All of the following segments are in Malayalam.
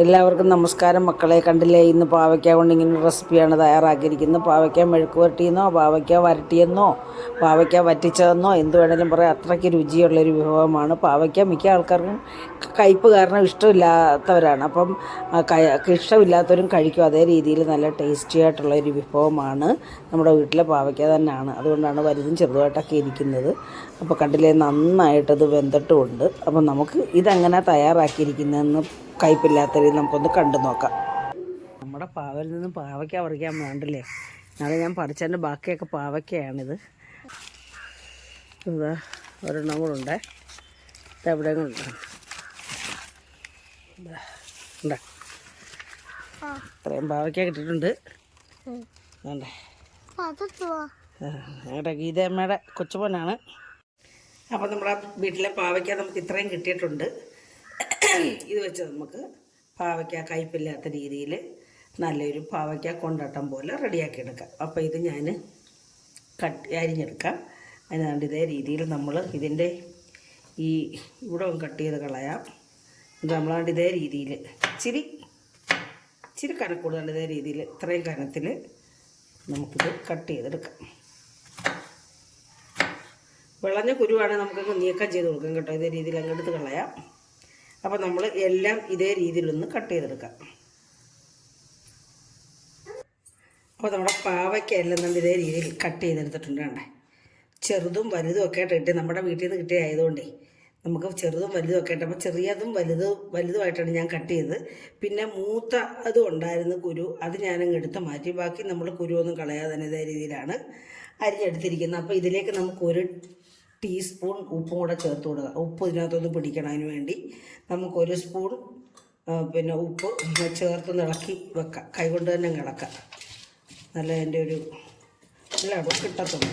എല്ലാവർക്കും നമസ്കാരം മക്കളെ. കണ്ടില്ലേ, ഇന്ന് പാവയ്ക്ക കൊണ്ട് ഇങ്ങനെ റെസിപ്പിയാണ് തയ്യാറാക്കിയിരിക്കുന്നത്. പാവയ്ക്ക മെഴുക്ക് പുരട്ടിയെന്നോ പാവയ്ക്ക വരട്ടിയെന്നോ പാവയ്ക്ക വറ്റിച്ചതെന്നോ എന്ത് വേണേലും പറയാം. അത്രയ്ക്ക് രുചിയുള്ളൊരു വിഭവമാണ് പാവയ്ക്ക. മിക്ക ആൾക്കാർക്കും കയ്പ്പ് കാരണം ഇഷ്ടമില്ലാത്തവരാണ്. അപ്പം ഇഷ്ടമില്ലാത്തവരും കഴിക്കും. അതേ രീതിയിൽ നല്ല ടേസ്റ്റി ആയിട്ടുള്ളൊരു വിഭവമാണ്. നമ്മുടെ വീട്ടിലെ പാവയ്ക്ക തന്നെയാണ്. അതുകൊണ്ടാണ് വലുതും ചെറുതായിട്ടൊക്കെ ഇരിക്കുന്നത്. അപ്പോൾ കണ്ടില്ലേ, നന്നായിട്ടത് വെന്തിട്ടുമുണ്ട്. അപ്പം നമുക്ക് ഇതെങ്ങനെ തയ്യാറാക്കിയിരിക്കുന്നതെന്ന് കയ്പില്ലാത്ത രീതി നമുക്കൊന്ന് കണ്ടു നോക്കാം. നമ്മുടെ പാവയിൽ നിന്ന് പാവയ്ക്ക പറിക്കാൻ വേണ്ടില്ലേ, നാളെ ഞാൻ പറിച്ചതിൻ്റെ ബാക്കിയൊക്കെ പാവയ്ക്കയാണിത്. ഇതാ ഒരെണ്ണം കൂടെ ഉണ്ട്, ഇതെവിടെയും ഉണ്ട്. ഇത്രയും പാവയ്ക്ക കിട്ടിയിട്ടുണ്ട്. ഞങ്ങളുടെ ഗീതമ്മയുടെ കൊച്ചുപോനാണ്. അപ്പോൾ നമ്മുടെ വീട്ടിലെ പാവയ്ക്ക നമുക്ക് ഇത്രയും കിട്ടിയിട്ടുണ്ട്. ഇത് വെച്ച് നമുക്ക് പാവയ്ക്ക കയ്പില്ലാത്ത രീതിയിൽ നല്ലൊരു പാവയ്ക്ക കൊണ്ടാട്ടം പോലെ റെഡിയാക്കി എടുക്കാം. അപ്പോൾ ഇത് ഞാൻ അരിഞ്ഞെടുക്കാം. അതിനാണ്ട് ഇതേ രീതിയിൽ നമ്മൾ ഇതിൻ്റെ ഈ ഇവിടെ കട്ട് ചെയ്ത് കളയാം. ഇത് നമ്മളാണ്ട് ഇതേ രീതിയിൽ ഇച്ചിരി കനക്കൂടുതൽ ഇതേ രീതിയിൽ ഇത്രയും കനത്തിൽ നമുക്കിത് കട്ട് ചെയ്തെടുക്കാം. വിളഞ്ഞ കുരുവാണെങ്കിൽ നമുക്കങ്ങ് നീക്കം ചെയ്ത് കൊടുക്കാം കേട്ടോ. ഇതേ രീതിയിൽ അങ്ങ് എടുത്ത് കളയാം. അപ്പോൾ നമ്മൾ എല്ലാം ഇതേ രീതിയിലൊന്ന് കട്ട് ചെയ്തെടുക്കാം. അപ്പോൾ നമ്മുടെ പാവയ്ക്ക എല്ലാം നമ്മൾ ഇതേ രീതിയിൽ കട്ട് ചെയ്തെടുത്തിട്ടുണ്ട്. കണ്ടേ, ചെറുതും വലുതും ഒക്കെ ആയിട്ട് കിട്ടി. നമ്മുടെ വീട്ടിൽ നിന്ന് കിട്ടിയ ആയതുകൊണ്ടേ നമുക്ക് ചെറുതും വലുതും ഒക്കെ ആയിട്ട്, അപ്പോൾ ചെറിയതും വലുതുമായിട്ടാണ് ഞാൻ കട്ട് ചെയ്തത്. പിന്നെ മൂത്ത അതും ഉണ്ടായിരുന്ന കുരു, അത് ഞാനങ്ങ് എടുത്ത് മാറ്റി. ബാക്കി നമ്മൾ കുരുവൊന്നും കളയാതെ തന്നെ ഇതേ രീതിയിലാണ് അരിഞ്ഞെടുത്തിരിക്കുന്നത്. അപ്പോൾ ഇതിലേക്ക് നമുക്ക് 1 ടീസ്പൂൺ ഉപ്പും കൂടെ ചേർത്ത് കൊടുക്കുക. ഉപ്പ് ഇതിനകത്തൊന്ന് പിടിക്കണം. അതിന് വേണ്ടി നമുക്ക് 1 സ്പൂൺ പിന്നെ ഉപ്പ് ചേർത്ത് ഇളക്കി വെക്കാം. കൈകൊണ്ട് തന്നെ ഇളക്കാം. നല്ല അതിൻ്റെ ഒരു നല്ല അടവ് കിട്ടത്തുള്ളൂ.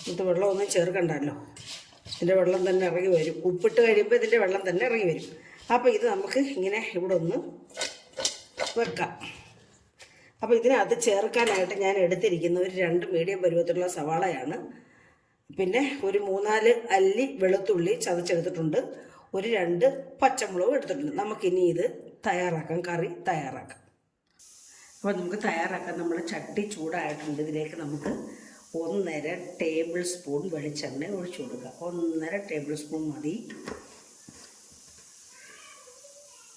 എന്നിട്ട് വെള്ളമൊന്നും ചേർക്കണ്ടല്ലോ, ഇതിൻ്റെ വെള്ളം തന്നെ ഇറങ്ങി വരും. ഉപ്പിട്ട് കഴിയുമ്പോൾ ഇതിൻ്റെ വെള്ളം തന്നെ ഇറങ്ങി വരും. അപ്പോൾ ഇത് നമുക്ക് ഇങ്ങനെ ഇവിടെ ഒന്ന് വെക്കാം. അപ്പോൾ ഇതിനകത്ത് ചേർക്കാനായിട്ട് ഞാൻ എടുത്തിരിക്കുന്ന ഒരു 2 മീഡിയം പരുവത്തിലുള്ള സവാളയാണ്. പിന്നെ ഒരു 3-4 അല്ലി വെളുത്തുള്ളി ചതച്ചെടുത്തിട്ടുണ്ട്. ഒരു 2 പച്ചമുളകും എടുത്തിട്ടുണ്ട്. നമുക്കിനി ഇത് തയ്യാറാക്കാം, കറി തയ്യാറാക്കാം. അപ്പോൾ നമുക്ക് തയ്യാറാക്കാം. നമ്മൾ ചട്ടി ചൂടായിട്ടുണ്ട്. ഇതിലേക്ക് നമുക്ക് 1.5 ടേബിൾ സ്പൂൺ വെളിച്ചെണ്ണ ഒഴിച്ചു കൊടുക്കുക. 1.5 ടേബിൾ സ്പൂൺ മതി.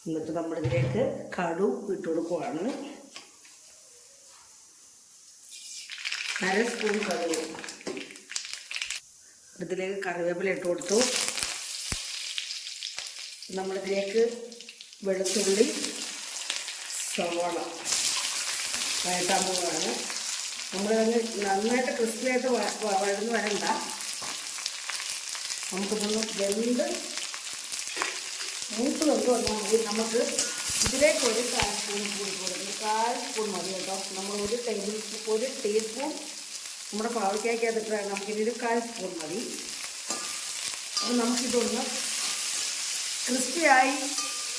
എന്നിട്ട് നമ്മളിതിലേക്ക് കടുക് ഇട്ട് കൊടുക്കുകയാണ്. 1/2 സ്പൂൺ കടുക്. ഇതിലേക്ക് കറിവേപ്പില ഇട്ട് കൊടുത്തു. നമ്മളിതിലേക്ക് വെളുത്തുള്ളി സവാള വഴറ്റാൻ പോവുകയാണ്. നമ്മളത് നന്നായിട്ട് ക്രിസ്പിയായിട്ട് വഴന്ന് വരണ്ട. നമുക്കിതൊന്ന് വെന്ത് മൂത്ത് വെന്ത് വന്നാൽ മതി. നമുക്ക് ഇതിലേക്ക് 1/4 സ്പൂൺ കൂടി കൊടുക്കുന്നു. 1/4 സ്പൂൺ മതി കേട്ടോ. നമ്മൾ 1 ടീസ്പൂൺ നമ്മുടെ പാവയ്ക്കകത്തിട്ടാണ്. നമുക്കിതൊരു 1/4 സ്പൂൺ മതി. അപ്പോൾ നമുക്കിതൊന്ന് ക്രിസ്പിയായി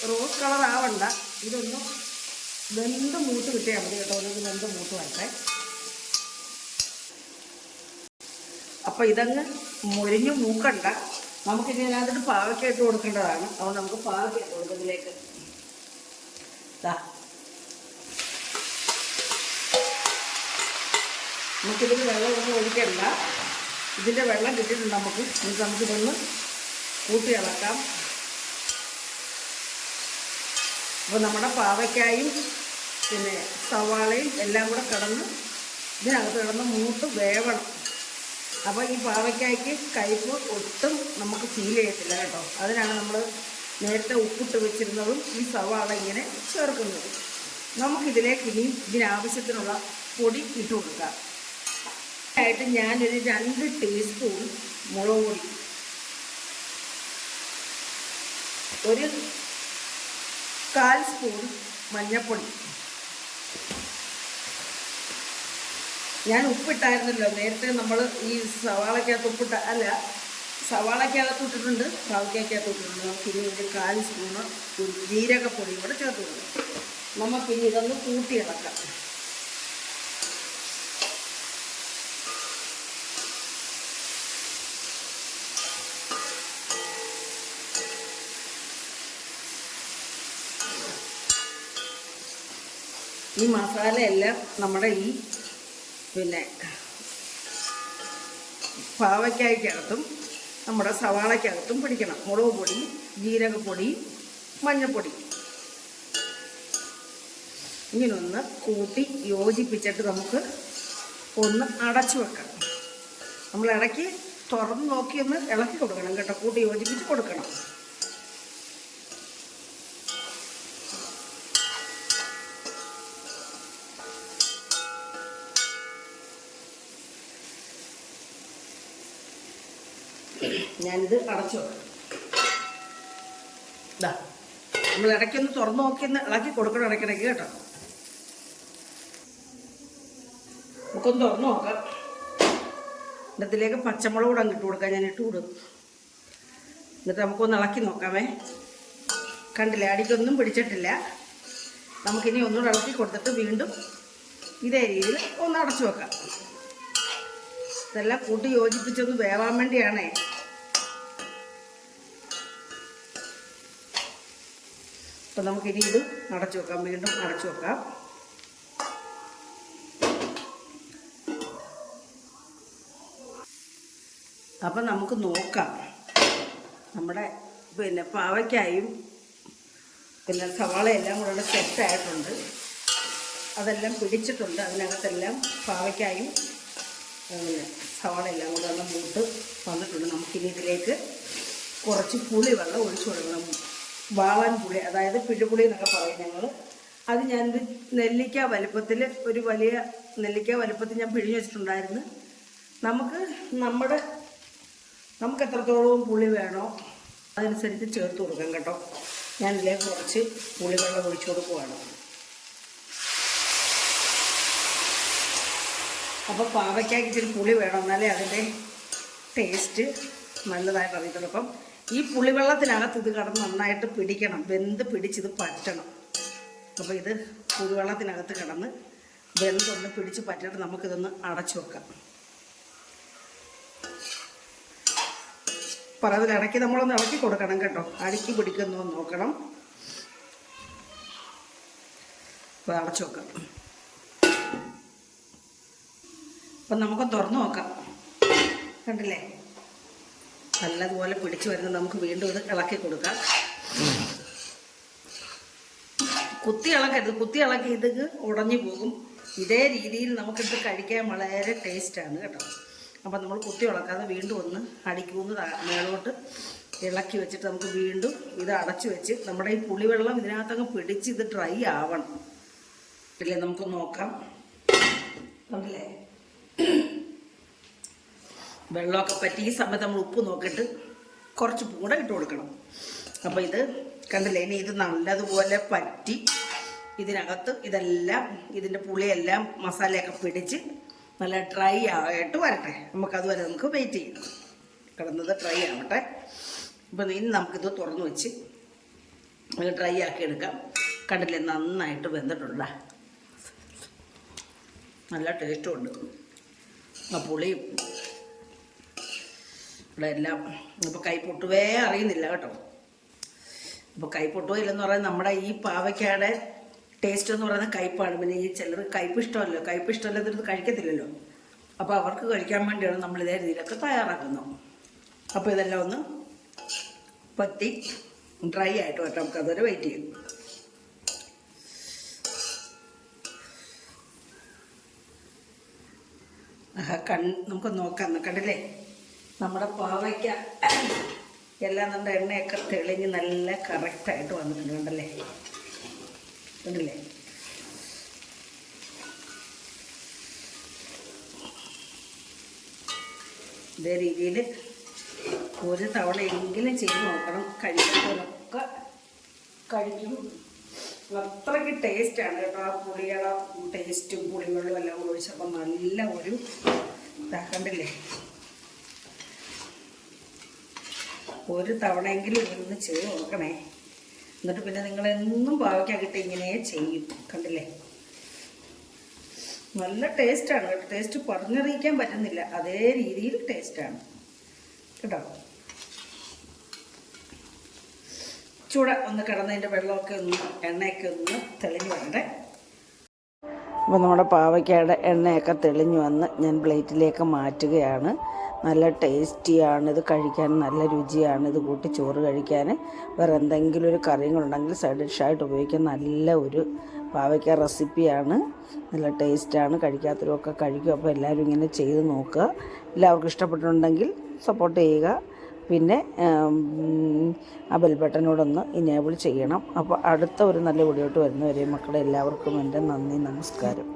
റോസ് കളർ ആവണ്ട. ഇതൊന്ന് വെന്ത് മൂത്ത് കിട്ടിയാൽ മതി കേട്ടോ. ഒന്ന് വെന്ത് മൂത്ത് വരട്ടെ. അപ്പോൾ ഇതങ്ങ് മുരിഞ്ഞ് മൂക്കണ്ട. നമുക്കിനി അതിനകത്ത് പാവയ്ക്ക ഇട്ട് കൊടുക്കേണ്ടതാണ്. അപ്പോൾ നമുക്ക് പാവയ്ക്ക ഇട്ട് കൊടുക്കും ഇതിലേക്ക്. നമുക്കിതിൽ വെള്ളമൊന്നും ഒഴിക്കണ്ട. ഇതിൻ്റെ വെള്ളം കിട്ടിയിട്ടുണ്ട്. നമുക്കിതൊന്ന് കൂട്ടി ഇളക്കാം. അപ്പോൾ നമ്മുടെ പാവയ്ക്കായും പിന്നെ സവാളയും എല്ലാം കൂടെ ഇതിനകത്ത് മൂത്ത് വേവണം. അപ്പോൾ ഈ പാവയ്ക്കായ്ക്ക് കയ്പ്പ് ഒട്ടും നമുക്ക് ഫീൽ ചെയ്യത്തില്ല കേട്ടോ. അതിനാണ് നമ്മൾ നേരത്തെ ഉപ്പിട്ട് വെച്ചിരുന്നതും ഈ സവാള ഇങ്ങനെ ചേർക്കുന്നത്. നമുക്കിതിലേക്ക് ഇനിയും ഇതിനാവശ്യത്തിനുള്ള പൊടി ഇട്ട് കൊടുക്കാം. ആയിട്ട് ഞാനൊരു 2 ടീസ്പൂൺ മുളക് പൊടി, ഒരു 1/4 സ്പൂൺ മഞ്ഞൾപ്പൊടി. ഞാൻ ഉപ്പിട്ടായിരുന്നല്ലോ നേരത്തെ. നമ്മൾ ഈ സവാളക്കകത്ത് സവാളക്കകത്ത് ഇട്ടിട്ടുണ്ട്, പാവയ്ക്കകത്ത് ഇട്ടിട്ടുണ്ട്. നമുക്കിനി ഒരു 1/4 സ്പൂണ് ജീരകപ്പൊടിയും കൂടെ ചേർത്ത് കൊടുക്കും. നമുക്കിനി ഇതൊന്ന് കൂട്ടി ഇളക്കാം. ഈ മസാലയെല്ലാം നമ്മുടെ ഈ പിന്നെ പാവയ്ക്കായ്ക്കകത്തും നമ്മുടെ സവാളയ്ക്കകത്തും പിടിക്കണം. മുളക് പൊടി, ജീരകപ്പൊടി, മഞ്ഞൾപ്പൊടി ഇങ്ങനൊന്ന് കൂട്ടി യോജിപ്പിച്ചിട്ട് നമുക്ക് ഒന്ന് അടച്ചു വെക്കാം. നമ്മൾ ഇടയ്ക്ക് തുറന്ന് നോക്കി ഒന്ന് ഇളക്കി കൊടുക്കണം കേട്ടോ. കൂട്ടി യോജിപ്പിച്ച് കൊടുക്കണം. ഞാനിത് അടച്ചു വെക്കാം. ഇതാ നമ്മൾ ഇടയ്ക്കൊന്ന് തുറന്ന് നോക്കിയൊന്ന് ഇളക്കി കൊടുക്കണം ഇടയ്ക്കിടയ്ക്ക് കേട്ടോ. നമുക്കൊന്ന് തുറന്ന് നോക്കാം. ഇതിലേക്ക് പച്ചമുളക് കൂടെ ഇട്ട് കൊടുക്കാം. ഞാൻ ഇട്ട് കൊടുക്കും. എന്നിട്ട് നമുക്കൊന്ന് ഇളക്കി നോക്കാമേ. കണ്ടില്ലേ, അടിക്കൊന്നും പിടിച്ചിട്ടില്ല. നമുക്കിനി ഒന്നുകൂടെ ഇളക്കി കൊടുത്തിട്ട് വീണ്ടും ഇതേ രീതിയിൽ ഒന്ന് അടച്ചു വെക്കാം. ഇതെല്ലാം കൂട്ടി യോജിപ്പിച്ചൊന്ന് വേവാൻ വേണ്ടിയാണേ. അപ്പം നമുക്കിനി ഇത് അടച്ചു വെക്കാം. വീണ്ടും അടച്ചു വെക്കാം. അപ്പം നമുക്ക് നോക്കാം. നമ്മുടെ പിന്നെ പാവയ്ക്കായും പിന്നെ സവാളയെല്ലാം കൂടെ സെറ്റായിട്ടുണ്ട്. അതെല്ലാം പിടിച്ചിട്ടുണ്ട്. അതിനകത്തെല്ലാം പാവയ്ക്കായും പിന്നെ സവാളയെല്ലാം കൂടെ ഒന്ന് മൂത്ത് വന്നിട്ടുണ്ട്. നമുക്കിനി ഇതിലേക്ക് കുറച്ച് പുളിവെള്ളം ഒഴിച്ചു കൊടുക്കണം. വാളൻ പുളി, അതായത് പിഴുപുളി എന്നൊക്കെ പറയും ഞങ്ങൾ. അത് ഞാനിത് നെല്ലിക്ക വലുപ്പത്തിൽ, ഒരു വലിയ നെല്ലിക്ക വലുപ്പത്തിൽ ഞാൻ പിഴിഞ്ഞ് വെച്ചിട്ടുണ്ടായിരുന്നു. നമുക്ക് എത്രത്തോളം പുളി വേണോ അതനുസരിച്ച് ചേർത്ത് കൊടുക്കാം കേട്ടോ. ഞാനിതിലേക്ക് കുറച്ച് പുളിവെള്ളം ഒഴിച്ചു കൊടുക്കുവാണ്. അപ്പോൾ പാവയ്ക്കായ്ക്ക് ഇച്ചിരി പുളി വേണം, എന്നാലേ അതിൻ്റെ ടേസ്റ്റ് നല്ലതായിട്ട് അറിയത്തുള്ളൂ. അപ്പം ഈ പുളിവെള്ളത്തിനകത്ത് ഇത് കിടന്ന് നന്നായിട്ട് പിടിക്കണം, വെന്ത് പിടിച്ചിത് പറ്റണം. അപ്പോൾ ഇത് പുളിവെള്ളത്തിനകത്ത് കിടന്ന് വെന്തൊന്ന് പിടിച്ച് പറ്റിയിട്ട് നമുക്കിതൊന്ന് അടച്ചു വെക്കാം. അപ്പോൾ അതിലിടയ്ക്ക് നമ്മളൊന്ന് ഇളക്കി കൊടുക്കണം കേട്ടോ. അടുക്കി പിടിക്കുന്നു നോക്കണം. അപ്പോൾ അടച്ചു വെക്കാം. അപ്പം നമുക്ക് തുറന്നു നോക്കാം. കണ്ടില്ലേ, നല്ലതുപോലെ പിടിച്ചു വരുന്നത്. നമുക്ക് വീണ്ടും ഇത് ഇളക്കി കൊടുക്കാം. കുത്തി ഇളക്കി ഇത് ഉടഞ്ഞു പോകും. ഇതേ രീതിയിൽ നമുക്കിത് കഴിക്കാൻ വളരെ ടേസ്റ്റാണ് കേട്ടോ. അപ്പം നമ്മൾ കുത്തി ഇളക്കാതെ വീണ്ടും ഒന്ന് അടിക്കൂന്ന് മേളോട്ട് ഇളക്കി വെച്ചിട്ട് നമുക്ക് വീണ്ടും ഇത് അടച്ചു വെച്ച് നമ്മുടെ ഈ പുളിവെള്ളം ഇതിനകത്തങ്ങ് പിടിച്ച് ഇത് ഡ്രൈ ആവണം. ഇല്ലേ, നമുക്ക് നോക്കാം. കണ്ടില്ലേ, വെള്ളമൊക്കെ പറ്റി ഈ സമയത്ത് നമ്മൾ ഉപ്പ് നോക്കിയിട്ട് കുറച്ച് കൂടെ ഇട്ട് കൊടുക്കണം. അപ്പോൾ ഇത് കണ്ടില്ലേ, ഇനി ഇത് നല്ലതുപോലെ പറ്റി ഇതിനകത്ത് ഇതെല്ലാം ഇതിൻ്റെ പുളിയെല്ലാം മസാലയൊക്കെ പിടിച്ച് നല്ല ഡ്രൈ ആയിട്ട് വരട്ടെ. നമുക്കതുവരെ നമുക്ക് വെയിറ്റ് ചെയ്യാം. കിടന്നത് ഡ്രൈ ആവട്ടെ. അപ്പോൾ ഇനി നമുക്കിത് തുറന്ന് വെച്ച് ഡ്രൈ ആക്കി എടുക്കാം. കണ്ടില്ലേ, നന്നായിട്ട് വെന്തിട്ടുണ്ട്. നല്ല ടേസ്റ്റും ഉണ്ട്. ആ പുളിയും ഇവിടെ എല്ലാം. ഇപ്പോൾ കൈ പൊട്ടുവേ അറിയുന്നില്ല കേട്ടോ. അപ്പോൾ കൈ പൊട്ടുകയില്ലെന്ന് പറയുന്നത് നമ്മുടെ ഈ പാവയ്ക്കയുടെ ടേസ്റ്റ് എന്ന് പറയുന്നത് കയ്പ്പാണ്. പിന്നെ ഈ ചിലർ കയ്പ്പ് ഇഷ്ടമല്ലോ, കയ്പ്പ് ഇഷ്ടമല്ലാത്തത് കഴിക്കത്തില്ലല്ലോ. അപ്പോൾ അവർക്ക് കഴിക്കാൻ വേണ്ടിയാണ് നമ്മൾ ഇതേ രീതിയിലൊക്കെ തയ്യാറാക്കുന്നത്. അപ്പോൾ ഇതെല്ലാം ഒന്ന് പറ്റി ഡ്രൈ ആയിട്ട് വരട്ടെ. നമുക്ക് അതുവരെ വെയിറ്റ് ചെയ്യും. നമുക്ക് നോക്കാം. കണ്ടില്ലേ, നമ്മുടെ പാവയ്ക്ക എല്ലാം നമ്മുടെ എണ്ണയൊക്കെ തെളിഞ്ഞ് നല്ല കറക്റ്റായിട്ട് വന്നിട്ടുണ്ട്. കണ്ടല്ലേ, കണ്ടില്ലേ. ഇതേ രീതിയിൽ ഒരു തവണയെങ്കിലും ചെയ്ത് നോക്കണം. കഴിക്കുന്നവരൊക്കെ കഴിക്കും. അത്രയ്ക്ക് ടേസ്റ്റാണ് കേട്ടോ. ആ പുളിയുടെ ടേസ്റ്റും പുളിവെള്ളവും എല്ലാം കൂടി ഒഴിച്ചപ്പോൾ നല്ല ഒരു കണ്ടില്ലേ. ഒരു തവണയെങ്കിലും ഇതൊന്ന് ചെയ്ത് നോക്കണേ. എന്നിട്ട് പിന്നെ നിങ്ങളെന്നും പാവയ്ക്കാക്കിട്ട് ഇങ്ങനെ ചെയ്യും. കണ്ടില്ലേ, നല്ല ടേസ്റ്റാണ് കേട്ടോ. ടേസ്റ്റ് പറഞ്ഞറിയിക്കാൻ പറ്റുന്നില്ല, അതേ രീതിയിൽ ടേസ്റ്റാണ് കേട്ടോ. ചൂട ഒന്ന് കിടന്നതിൻ്റെ വെള്ളമൊക്കെ ഒന്ന് എണ്ണയൊക്കെ ഒന്ന് തെളിഞ്ഞ് വരണ്ടേ. അപ്പോൾ നമ്മുടെ പാവയ്ക്കയുടെ എണ്ണയൊക്കെ തെളിഞ്ഞു വന്ന് ഞാൻ പ്ലേറ്റിലേക്ക് മാറ്റുകയാണ്. നല്ല ടേസ്റ്റിയാണ്, ഇത് കഴിക്കാൻ നല്ല രുചിയാണ്. ഇത് കൂട്ടി ചോറ് കഴിക്കാൻ വേറെ എന്തെങ്കിലും ഒരു കറിയും ഉണ്ടെങ്കിൽ സൈഡ് ഡിഷായിട്ട് ഉപയോഗിക്കാൻ നല്ല ഒരു പാവയ്ക്ക റെസിപ്പിയാണ്. നല്ല ടേസ്റ്റാണ്, കഴിക്കാത്തവരൊക്കെ കഴിക്കും. അപ്പോൾ എല്ലാവരും ഇങ്ങനെ ചെയ്ത് നോക്കുക. എല്ലാവർക്കും ഇഷ്ടപ്പെട്ടിട്ടുണ്ടെങ്കിൽ സപ്പോർട്ട് ചെയ്യുക. പിന്നെ ആ ബെൽ ബട്ടനോടൊന്ന് ഇനേബിൾ ചെയ്യണം. അപ്പോൾ അടുത്ത ഒരു നല്ല വീഡിയോട്ട് വരുന്നവരെ മക്കളെ എല്ലാവർക്കും എൻ്റെ നന്ദി, നമസ്കാരം.